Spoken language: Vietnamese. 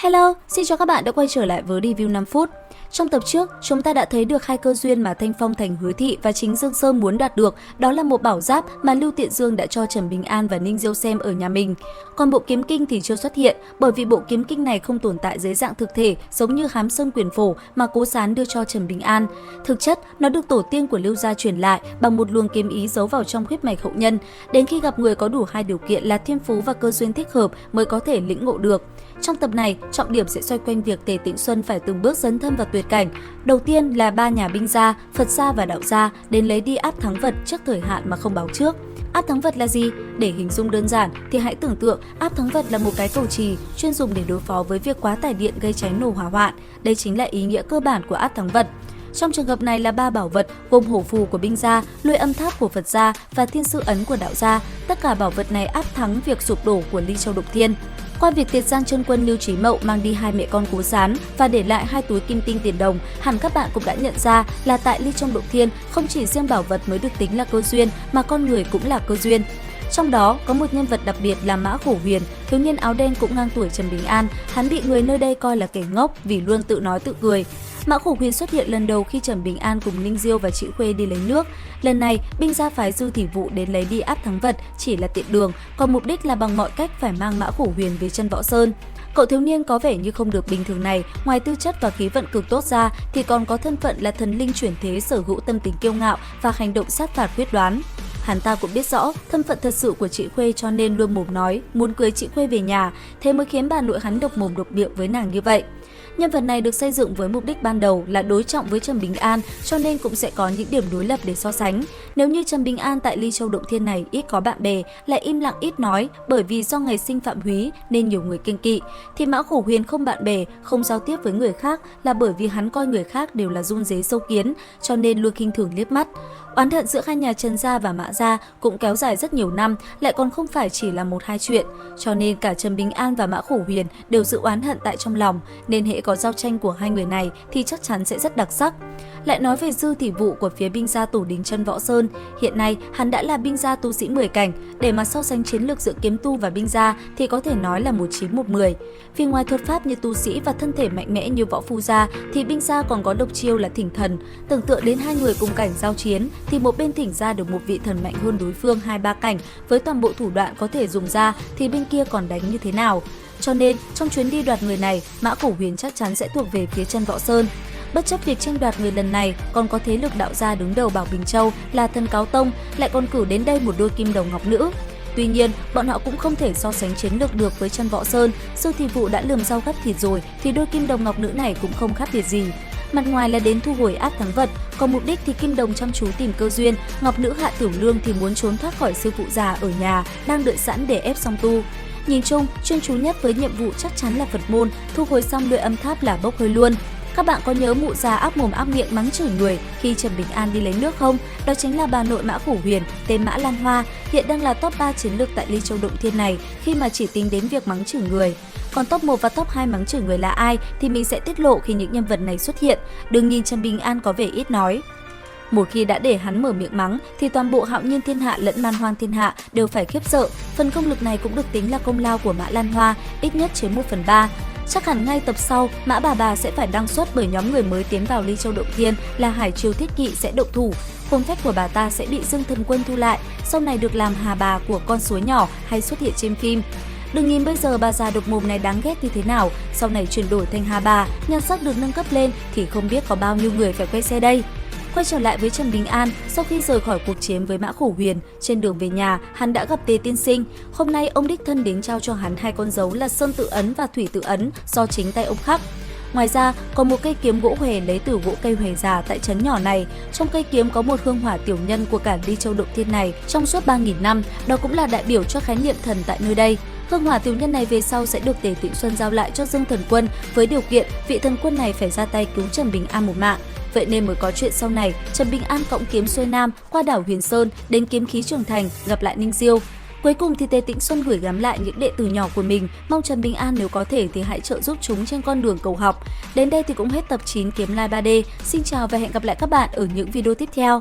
Hello, xin chào các bạn đã quay trở lại với review 5 phút. Trong tập trước, chúng ta đã thấy được hai cơ duyên mà Thanh Phong Thành Hứa Thị và chính Dương Sơn muốn đoạt được, đó là một bảo giáp mà Lưu Tiện Dương đã cho Trần Bình An và Ninh Diêu xem ở nhà mình. Còn bộ kiếm kinh thì chưa xuất hiện, bởi vì bộ kiếm kinh này không tồn tại dưới dạng thực thể giống như Hám Sơn Quyền Phổ mà Cố Sán đưa cho Trần Bình An. Thực chất, nó được tổ tiên của Lưu gia truyền lại bằng một luồng kiếm ý giấu vào trong huyết mạch hậu nhân. Đến khi gặp người có đủ hai điều kiện là thiên phú và cơ duyên thích hợp mới có thể lĩnh ngộ được. Trong tập này, trọng điểm sẽ xoay quanh việc Tề Tĩnh Xuân phải từng bước dấn thân vào tuyệt cảnh. Đầu tiên là ba nhà binh gia, Phật gia và đạo gia đến lấy đi áp thắng vật trước thời hạn mà không báo trước. Áp thắng vật là gì? Để hình dung đơn giản thì hãy tưởng tượng áp thắng vật là một cái cầu trì chuyên dùng để đối phó với việc quá tải điện gây cháy nổ hỏa hoạn. Đây chính là ý nghĩa cơ bản của áp thắng vật. Trong trường hợp này là ba bảo vật gồm hổ phù của binh gia, lôi âm tháp của Phật gia và thiên sư ấn của đạo gia. Tất cả bảo vật này áp thắng việc sụp đổ của Ly Châu Động Thiên. Qua việc Tiệt Giang Chân Quân Lưu Trí Mậu mang đi hai mẹ con Cố Sán và để lại hai túi kim tinh tiền đồng, hẳn các bạn cũng đã nhận ra là tại Ly Châu Động Thiên không chỉ riêng bảo vật mới được tính là cơ duyên mà con người cũng là cơ duyên. Trong đó có một nhân vật đặc biệt là Mã Khổ Huyền, thiếu niên áo đen cũng ngang tuổi Trần Bình An, hắn bị người nơi đây coi là kẻ ngốc vì luôn tự nói tự cười. Mã Khổ Huyền xuất hiện lần đầu khi Trần Bình An cùng Ninh Diêu và chị Khuê đi lấy nước. Lần này, binh gia phái Dư Thị Vụ đến lấy đi áp thắng vật chỉ là tiện đường, còn mục đích là bằng mọi cách phải mang Mã Khổ Huyền về chân Võ Sơn. Cậu thiếu niên có vẻ như không được bình thường này, ngoài tư chất và khí vận cực tốt ra thì còn có thân phận là thần linh chuyển thế, sở hữu tâm tính kiêu ngạo và hành động sát phạt quyết đoán. Hắn ta cũng biết rõ thân phận thật sự của chị Khuê cho nên luôn mồm nói muốn cưới chị Khuê về nhà, thế mới khiến bà nội hắn độc mồm độc miệng với nàng như vậy. Nhân vật này được xây dựng với mục đích ban đầu là đối trọng với Trần Bình An, cho nên cũng sẽ có những điểm đối lập để so sánh. Nếu như Trần Bình An tại Ly Châu Động Thiên này ít có bạn bè, lại im lặng ít nói bởi vì do ngày sinh Phạm Húy nên nhiều người kiêng kỵ, thì Mã Khổ Huyền không bạn bè, không giao tiếp với người khác là bởi vì hắn coi người khác đều là run rế sâu kiến, cho nên luôn khinh thường liếc mắt. Oán hận giữa hai nhà Trần gia và Mã gia cũng kéo dài rất nhiều năm, lại còn không phải chỉ là một hai chuyện, cho nên cả Trần Bình An và Mã Khổ Huyền đều giữ oán hận tại trong lòng, nên hễ có giao tranh của hai người này thì chắc chắn sẽ rất đặc sắc. Lại nói về Dư Thị Vụ của phía binh gia Tổ Đình chân Võ Sơn, hiện nay hắn đã là binh gia tu sĩ 10 cảnh, để mà so sánh chiến lược giữa kiếm tu và binh gia thì có thể nói là 19-1-10. Vì ngoài thuật pháp như tu sĩ và thân thể mạnh mẽ như võ phu gia thì binh gia còn có độc chiêu là thỉnh thần. Tưởng tượng đến hai người cùng cảnh giao chiến thì một bên thỉnh ra được một vị thần mạnh hơn đối phương 2-3 cảnh với toàn bộ thủ đoạn có thể dùng ra thì bên kia còn đánh như thế nào. Cho nên trong chuyến đi đoạt người này, Mã Khổ Huyền chắc chắn sẽ thuộc về phía chân Võ Sơn. Bất chấp việc tranh đoạt người lần này, còn có thế lực đạo gia đứng đầu Bảo Bình Châu là Thần Cáo Tông lại còn cử đến đây một đôi kim đồng ngọc nữ. Tuy nhiên, bọn họ cũng không thể so sánh chiến lược được với chân Võ Sơn. Dư Thị Vụ đã lườm rau gắp thịt rồi thì đôi kim đồng ngọc nữ này cũng không khác biệt gì. Mặt ngoài là đến thu hồi áp thắng vật, còn mục đích thì kim đồng chăm chú tìm cơ duyên, ngọc nữ Hạ Tiểu Lương thì muốn trốn thoát khỏi sư phụ già ở nhà đang đợi sẵn để ép song tu. Nhìn chung, chuyên chú nhất với nhiệm vụ chắc chắn là Phật môn, thu hồi xong luyện âm tháp là bốc hơi luôn. Các bạn có nhớ mụ già áp mồm áp miệng mắng chửi người khi Trần Bình An đi lấy nước không? Đó chính là bà nội Mã Khổ Huyền, tên Mã Lan Hoa, hiện đang là top 3 chiến lược tại Ly Châu Động Thiên này khi mà chỉ tính đến việc mắng chửi người. Còn top 1 và top 2 mắng chửi người là ai thì mình sẽ tiết lộ khi những nhân vật này xuất hiện. Đừng nhìn Trần Bình An có vẻ ít nói. Một khi đã để hắn mở miệng mắng thì toàn bộ hạo nhiên thiên hạ lẫn man hoang thiên hạ đều phải khiếp sợ. Phần công lực này cũng được tính là công lao của Mã Lan Hoa, ít nhất chiếm 1/3. Chắc hẳn ngay tập sau, Mã bà sẽ phải đăng xuất bởi nhóm người mới tiến vào Ly Châu Động Thiên là Hải Triều Thiết Kỵ sẽ động thủ. Hồn phách của bà ta sẽ bị Dương Thần Quân thu lại, sau này được làm hà bà của con suối nhỏ hay xuất hiện trên phim. Đừng nhìn bây giờ bà già độc mồm này đáng ghét như thế nào, sau này chuyển đổi thành hà bà, nhan sắc được nâng cấp lên thì không biết có bao nhiêu người phải quay xe đây. Quay trở lại với Trần Bình An, sau khi rời khỏi cuộc chiến với Mã Khổ Huyền, trên đường về nhà, hắn đã gặp Tề Tiên Sinh. Hôm nay ông đích thân đến trao cho hắn hai con dấu là Sơn Tự Ấn và Thủy Tự Ấn do chính tay ông khắc. Ngoài ra, còn một cây kiếm gỗ hòe lấy từ gỗ cây hòe già tại trấn nhỏ này. Trong cây kiếm có một hương hỏa tiểu nhân của cả Ly Châu Động Thiên này trong suốt 3.000 năm, đó cũng là đại biểu cho khái niệm thần tại nơi đây. Hương hỏa tiểu nhân này về sau sẽ được Tề Tĩnh Xuân giao lại cho Dương Thần Quân với điều kiện vị thần quân này phải ra tay cứu Trần Bình An một mạng. Vậy nên mới có chuyện sau này Trần Bình An cõng kiếm xuôi nam qua đảo Huyền Sơn đến kiếm khí Trường Thành gặp lại Ninh Diêu. Cuối cùng thì Tề Tĩnh Xuân gửi gắm lại những đệ tử nhỏ của mình, mong Trần Bình An nếu có thể thì hãy trợ giúp chúng trên con đường cầu học. Đến đây thì cũng hết tập 9 Kiếm Lai 3D. Xin chào và hẹn gặp lại các bạn ở những video tiếp theo.